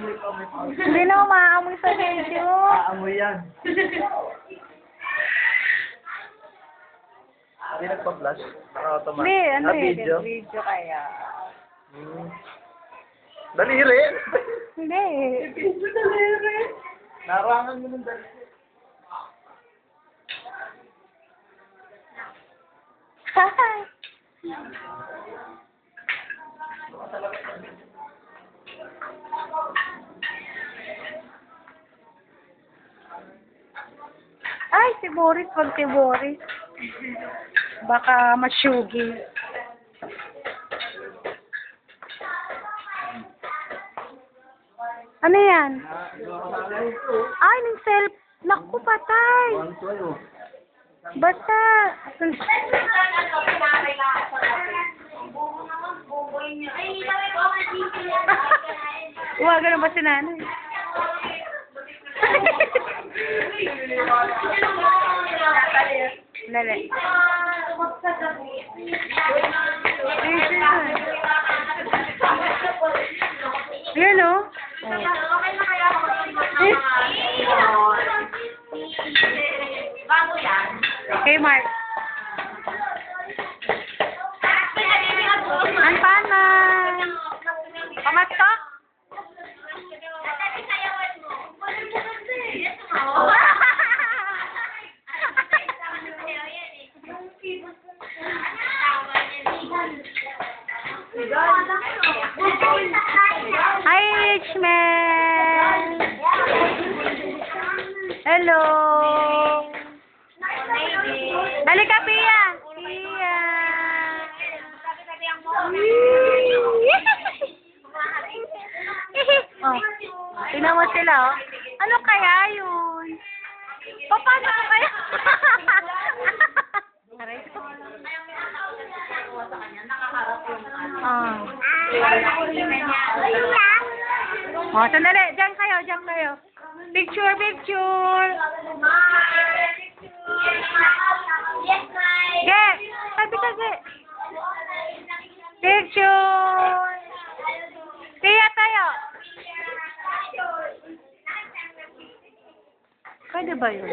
Hindi na umaamoy sa video. Aamoy yan. Hindi nagpa-flash? Naka-automatic? Hindi, ano Video? video kaya. Hmm. Daliri! Hindi. Daliri! Narangan mo ng daliri. Ay, si Boris, wag si Boris. Baka masyugi. Ano yan? Ay, ng self. Naku, patay. Basta. Wag, ganun ba si nanay? Lala. Ayan o. Hey, Mark. Ang paman. Pamasok? Hi, Richman. Hello. Dali ka, Pia. Pia. Oh, tingnan mo sila, oh. Ano kaya yun? Paano kaya? Aray ko. Oh, sandali. Diyan kayo, diyan kayo. Picture, picture. Get. Sabi ka, get. Picture. Tiya tayo. Pwede ba yun?